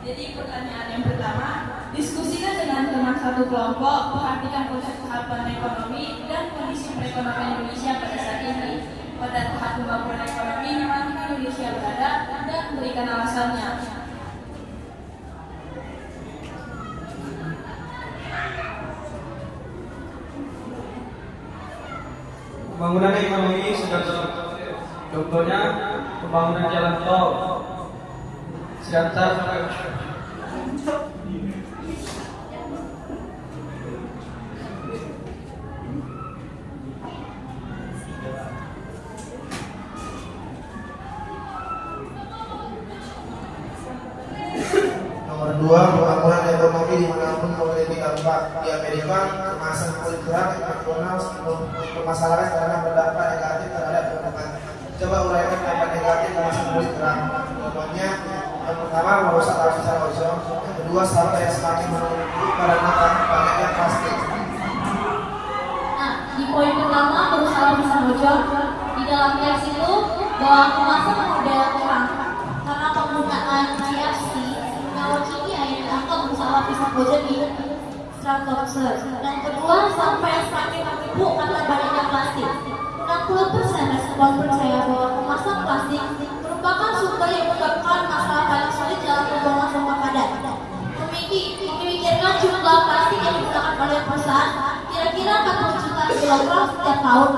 Jadi pertanyaan yang pertama, diskusikan dengan teman satu kelompok, perhatikan proses tahapan ekonomi dan kondisi perekonomian Indonesia pada saat ini. Pada tahap pembangunan ekonomi di mana Indonesia berada dan berikan alasannya. Pembangunan ekonomi sudah contohnya pembangunan jalan tol Siantar sampai Nomor 2, pembangunan ekonomi dimanapun memiliki dampak. Di Amerika, kemasan kulit gerak McDonald's bermasalah karena berdampak negatif terhadap lingkungan. Coba uraikan dampak negatif kemasan kulit gerak. Contohnya, yang pertama merusak lapisan ozon, yang kedua sampah yang semakin menumpuk karena banyaknya plastik. Nah, di poin pertama merusak lapisan ozon, di dalam teks itu bahwa kemasan model kurang karena penggunaan CFC senyawa kimia yang dianggap merusak lapisan ozon di stratosfer. Dan kedua, sampah yang semakin menumpuk karena banyaknya plastik. 60% respon percaya bahwa kemasan plastik merupakan sumber yang menyebabkan masalah paling sulit dalam pembuangan sampah padat. Memikirkan jumlah plastik yang digunakan oleh perusahaan kira-kira 40 juta kilogram setiap tahun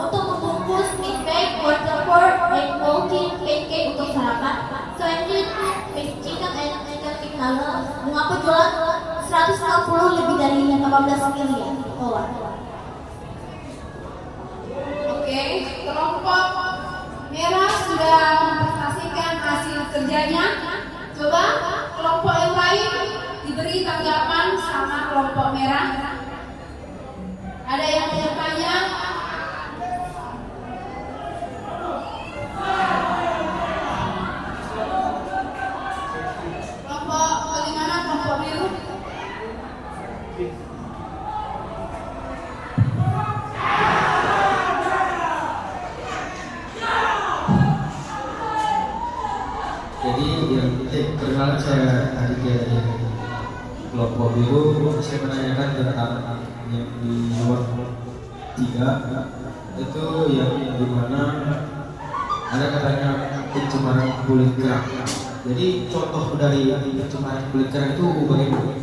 untuk membungkus meat bag, waterboard, egg molting, pancake untuk sarapan. Selain itu, chicken and chicken nuggets dengan penjualan 160 lebih dari 18 miliar dolar. Oke, kelompok merah sudah mempresentasikan hasil kerjanya. Coba kelompok yang lain diberi tanggapan sama kelompok merah. Ada yang bertanya? Kelompok bagaimana kelompok biru? Jadi perkenalan saya Aditya dari kelompok biru. Saya menanyakan tentang yang di nomor 3 itu yang dimana ada katanya pencemaran kulit kerang. Jadi contoh dari pencemaran kulit kerang itu bagaimana?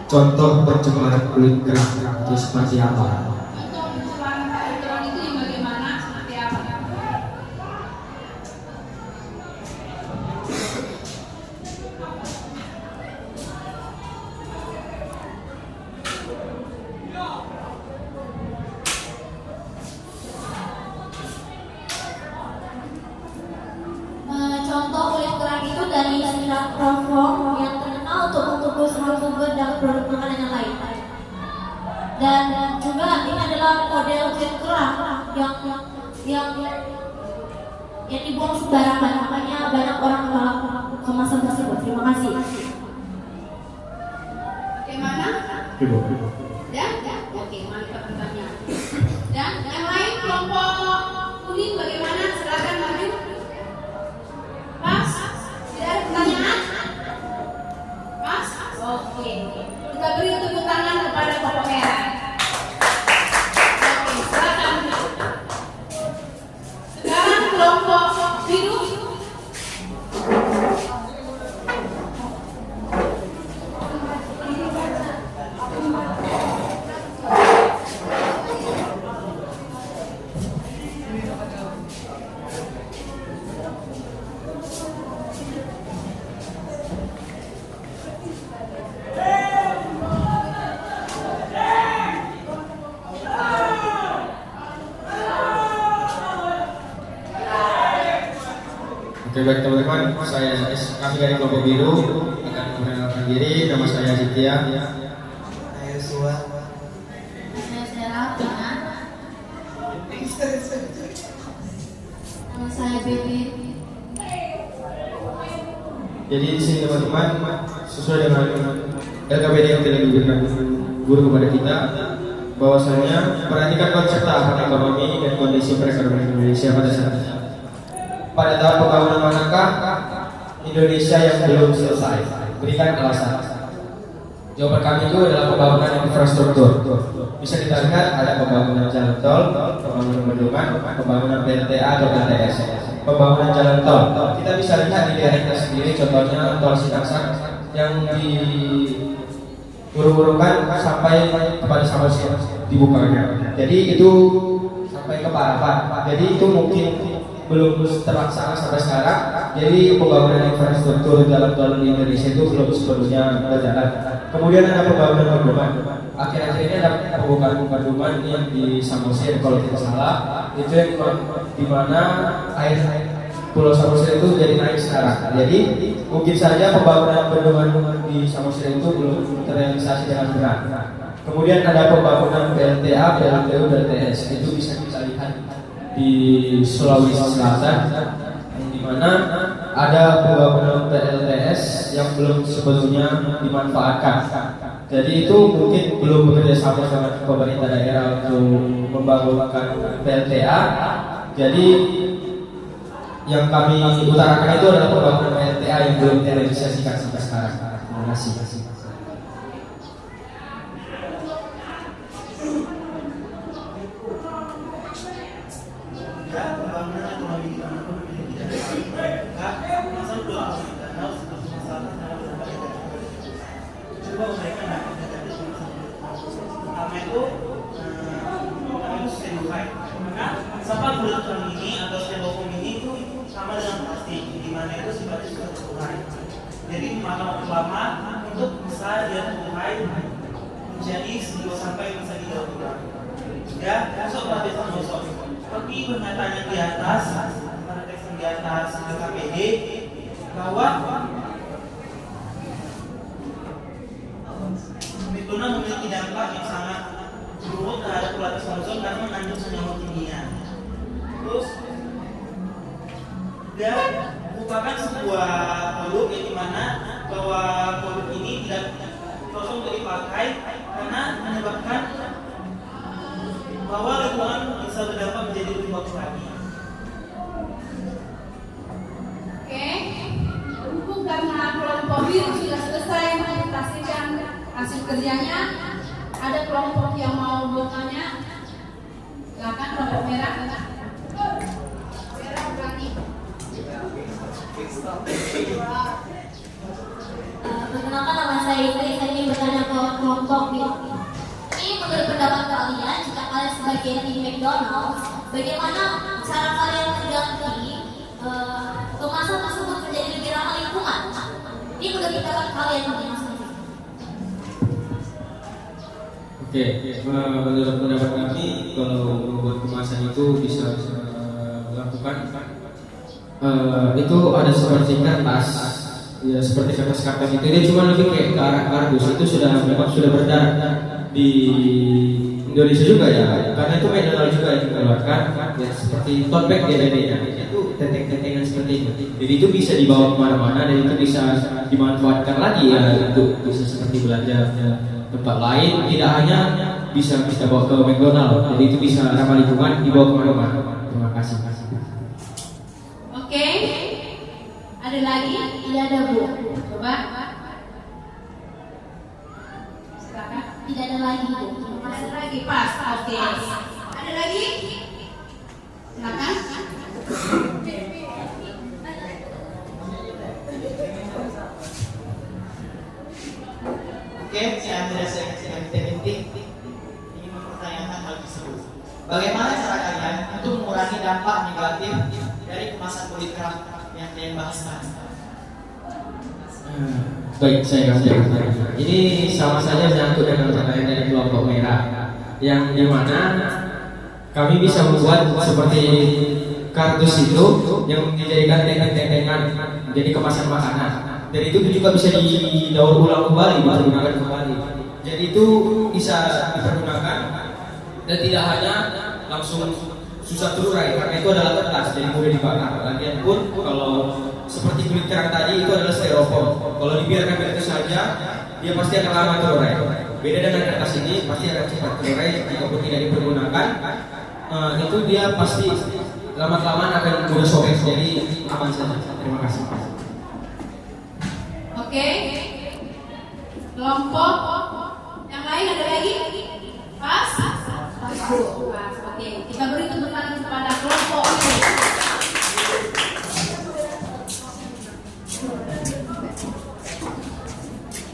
Contoh pencemaran kulit kerang itu seperti apa? Contoh pencemaran elektron itu yang bagaimana? Seperti apa? Contoh kulit kerang itu dari styrofoam yang terkenal untuk membungkus hamburger dan produk makanan yang lain. Dan juga ini adalah model kulit kerang yang dibuang sembarangan, makanya banyak orang menolak kemasan tersebut. Terima kasih. Bagaimana? Ibu. Ya? Oke, mantap pertanyaan. Dan yang lain kelompok kuning bagaimana? Silakan maju. Pas? Tidak ada pertanyaan? Pas? Oke. Kita beri tepuk tangan kepada kelompok merah. Oke, silakan. Sekarang kelompok biru. Oke, baik teman-teman, saya kami dari kelompok biru akan memperkenalkan diri. Nama saya Aditya. Ayo Suat. Saya Sarah. Nama saya Baby. Jadi di sini teman-teman, sesuai dengan LKPD yang telah diberikan guru kepada kita, bahwasanya perhatikan konsep tahapan ekonomi dan kondisi perekonomian Indonesia pada saat ini. Pada tahap pembangunan manakah Indonesia yang belum selesai? Berikan alasan. Jawaban kami itu adalah pembangunan infrastruktur. Bisa kita lihat ada pembangunan jalan tol, pembangunan bendungan, pembangunan PLTA atau PLTS. Pembangunan jalan tol, kita bisa lihat di daerah kita sendiri, contohnya tol Singkasang yang diurung-urungkan sampai kepada Samosir dibukanya. Jadi itu sampai ke Parapat. Jadi itu mungkin belum terlaksana sampai sekarang. Jadi pembangunan infrastruktur jalan tol di Indonesia itu belum sepenuhnya berjalan. Kemudian ada pembangunan bendungan. Akhir-akhir ini ada pembukaan bendungan yang di Samosir kalau tidak salah. Itu yang dimana air Pulau Samosir itu jadi naik sekarang. Jadi mungkin saja pembangunan bendungan di Samosir itu belum terrealisasi dengan benar. Kemudian ada pembangunan PLTA, PLTU, dan TS. Itu bisa kita lihat di Sulawesi Selatan, yang dimana ada pembangunan PLTS yang belum sebetulnya dimanfaatkan. Jadi itu mungkin belum bekerja sama dengan pemerintah daerah untuk membangunkan PLTA. Jadi yang kami utarakan itu adalah pembangunan PLTA yang belum terrealisasikan sampai sekarang. Terima kasih. Sampah kulit ini atau styrofoam ini itu sama dengan plastik, di mana itu sifatnya sudah terurai. Jadi memakan waktu lama untuk bisa dia terurai menjadi 2 sampai bisa 3 bulan. Ya, masuk pelatihan gosok. Seperti pernyataannya di atas, pada teks di atas LKPD bahwa Mituna memiliki dampak yang sangat buruk terhadap lapisan ozon karena mengandung senyawa kimia. Terus dan merupakan sebuah produk yang dimana bahwa produk ini tidak cocok untuk dipakai karena menyebabkan bahwa lingkungan bisa berdampak menjadi lebih bagus lagi. Oke, berhubung karena kelompok biru sudah selesai mempresentasikan hasil kerjanya, ada kelompok yang mau bertanya. Silakan kelompok merah. Merah berani. Perkenalkan, nama saya Itri. Saya ingin bertanya ke kelompok biru. Ini menurut pendapat kalian, jika kalian sebagai tim McDonald's, bagaimana cara kalian mengganti kemasan tersebut menjadi lebih ramah lingkungan? Ini menurut pendapat kalian masing-masing. Oke, menurut pendapat kami, kalau membuat kemasan itu bisa dilakukan. Itu ada seperti kertas, ya seperti kertas karton itu. Dia cuma lebih kayak ke arah kardus. Itu memang sudah beredar di Indonesia juga ya, karena itu McDonald juga yang dikeluarkan, ya seperti tote bag dia itu tenteng-tentengan seperti itu. Jadi itu bisa dibawa kemana-mana dan itu bisa dimanfaatkan lagi ya, untuk bisa seperti belanja tempat lain, tidak hanya bisa kita bawa ke McDonald. Jadi itu bisa ramah lingkungan, dibawa kemana-mana. Terima kasih. Oke, ada lagi? Tidak ada, Bu. Coba. Silakan. Tidak ada lagi, Bu. Ada lagi, pas. Oke. Ada lagi? Silakan. Oke, saya Andreas Sekinting ingin mempertanyakan hal tersebut. Bagaimana cara kalian untuk mengurangi dampak negatif dari kemasan kulit kerak yang kalian bahas tadi? Baik, saya kasih. Ini sama saja menyangkut dengan pertanyaan dari kelompok merah, yang dimana kami bisa membuat seperti kardus itu yang dijadikan tentengan menjadi kemasan makanan. Dan itu juga bisa didaur ulang kembali, dipergunakan kembali. Jadi itu bisa dipergunakan dan tidak hanya langsung susah terurai, karena itu adalah kertas, jadi mudah dibakar. Lagian pun kalau seperti kulit kerang tadi itu adalah styrofoam. Kalau dibiarkan begitu saja, dia pasti akan lama terurai. Beda dengan kertas ini, pasti akan cepat terurai jika pun tidak dipergunakan. Itu dia pasti lama-kelamaan akan mudah sobek, jadi aman saja. Terima kasih. Oke. Kelompok yang lain ada lagi? Pas? Pas, Bu. Pas. Oke, kita beri tepuk